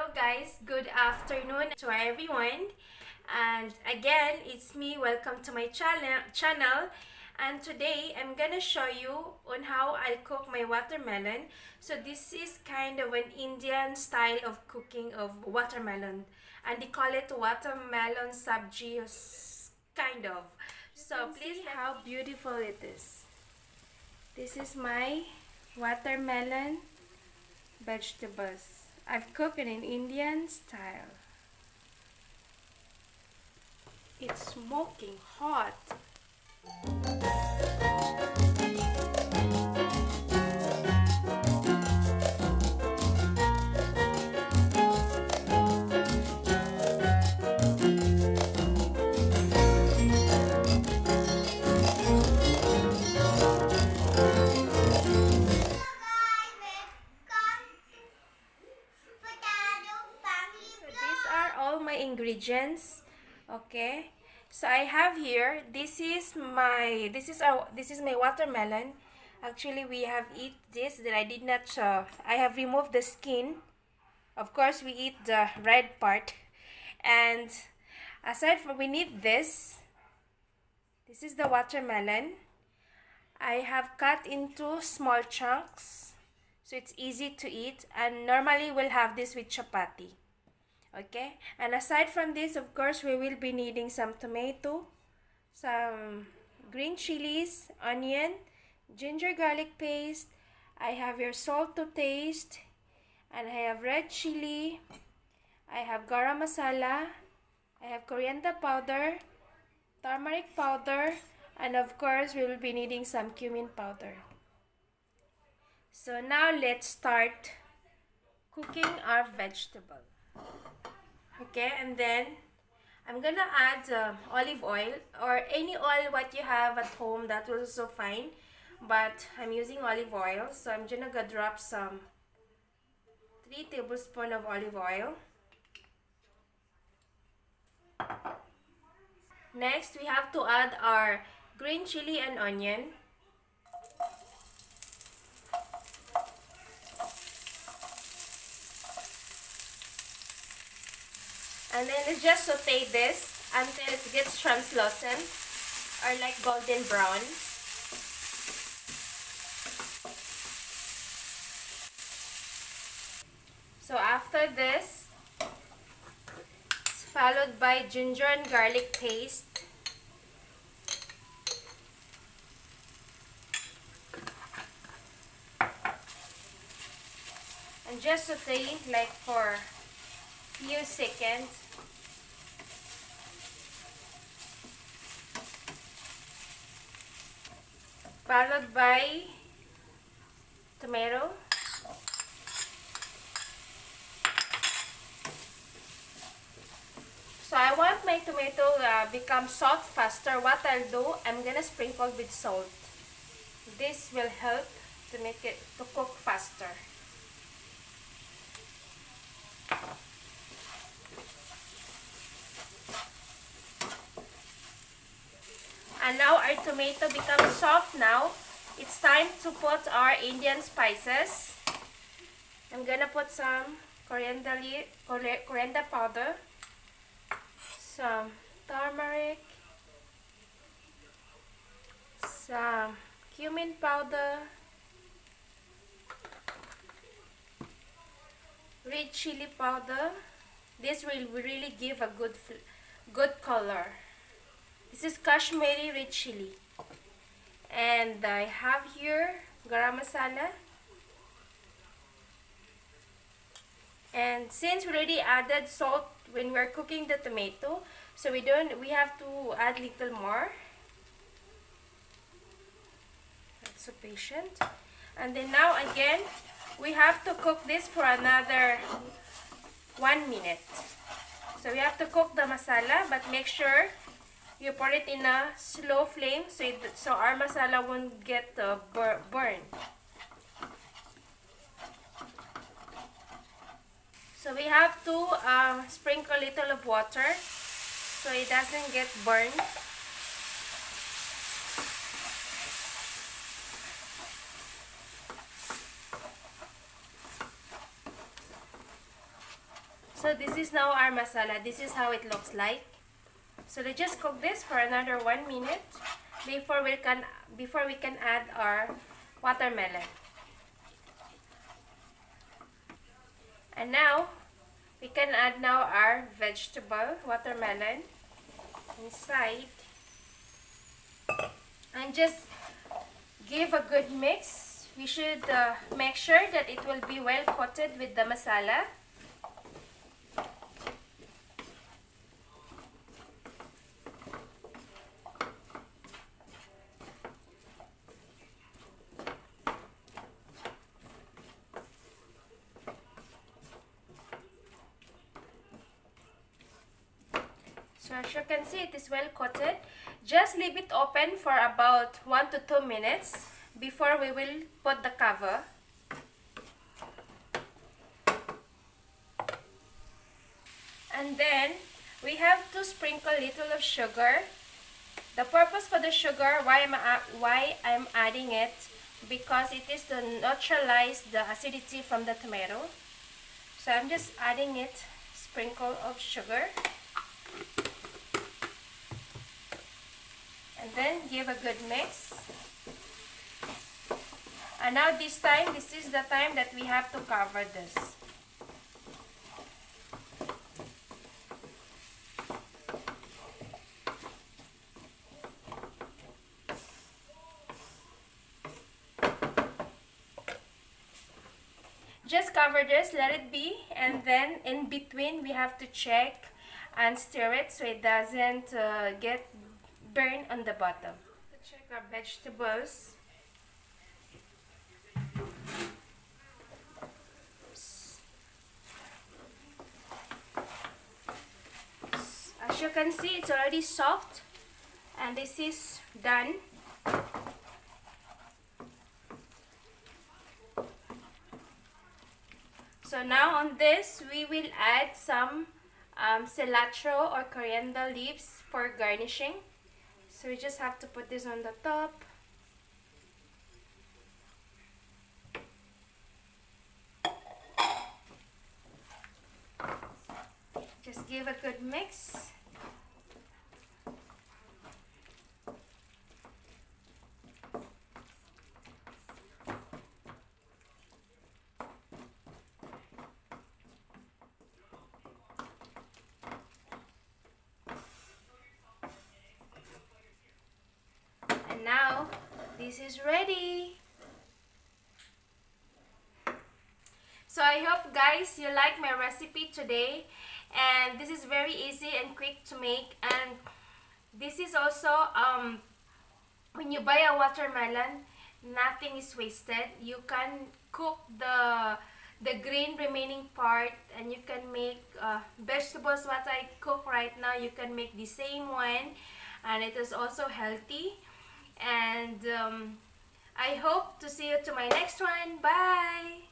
Hello guys, good afternoon to everyone, and again it's me. Welcome to my channel, and today I'm gonna show you on how I'll cook my watermelon. So this is kind of an Indian style of cooking of watermelon, and they call it watermelon sabji, kind of. So please see how beautiful it is. This is my watermelon vegetables. I've cooked it in Indian style. It's smoking hot. All my ingredients. Okay, so I have here, this is my watermelon. Actually we have eat this that I did not I have removed the skin. Of course we eat the red part, and aside from, we need this is the watermelon. I have cut into small chunks so it's easy to eat, and normally we'll have this with chapati. Okay, and aside from this, of course, we will be needing some tomato, some green chilies, onion, ginger garlic paste. I have your salt to taste, and I have red chili. I have garmasala. I have coriander powder, turmeric powder, and of course, we will be needing some cumin powder. So now let's start cooking our vegetable. Okay, and then I'm gonna add olive oil, or any oil what you have at home, that will also fine, but I'm using olive oil, so I'm gonna drop some 3 tablespoons of olive oil. Next we have to add our green chili and onion. And then let's just saute this until it gets translucent, or like golden brown. So after this, it's followed by ginger and garlic paste. And just saute like for few seconds. Followed by tomato. So I want my tomato become soft faster. What I'll do, I'm gonna sprinkle with salt. This will help to make it to cook faster. And now our tomato becomes soft now. It's time to put our Indian spices. I'm gonna put some coriander powder, some turmeric, some cumin powder, red chili powder. This will really give a good color. This is Kashmiri red chili. And I have here garmasala. And since we already added salt when we're cooking the tomato, so we have to add little more. That's so patient. And then now again, we have to cook this for another 1 minute. So we have to cook the masala, but make sure you put it in a slow flame so our masala won't get burned. So we have to sprinkle a little of water so it doesn't get burned. So this is now our masala. This is how it looks like. So let's just cook this for another 1 minute before we can add our watermelon. And now we can add now our vegetable watermelon inside and just give a good mix. We should make sure that it will be well coated with the masala. So as you can see, it is well coated. Just leave it open for about 1 to 2 minutes before we will put the cover. And then we have to sprinkle a little of sugar. The purpose for the sugar, why I'm adding it, because it is to neutralize the acidity from the tomato. So I'm just adding it, sprinkle of sugar. And then give a good mix. And now this is the time that we have to cover this. Just cover this, let it be, and then in between we have to check and stir it so it doesn't get burn on the bottom. To check our vegetables. As you can see, it's already soft and this is done. So now on this we will add some cilantro or coriander leaves for garnishing. So we just have to put this on the top. Just give a good mix. Now this is ready. So I hope guys you like my recipe today, and this is very easy and quick to make. And this is also when you buy a watermelon, nothing is wasted. You can cook the green remaining part, and you can make vegetables what I cook right now. You can make the same one, and it is also healthy. And I hope to see you to my next one. Bye.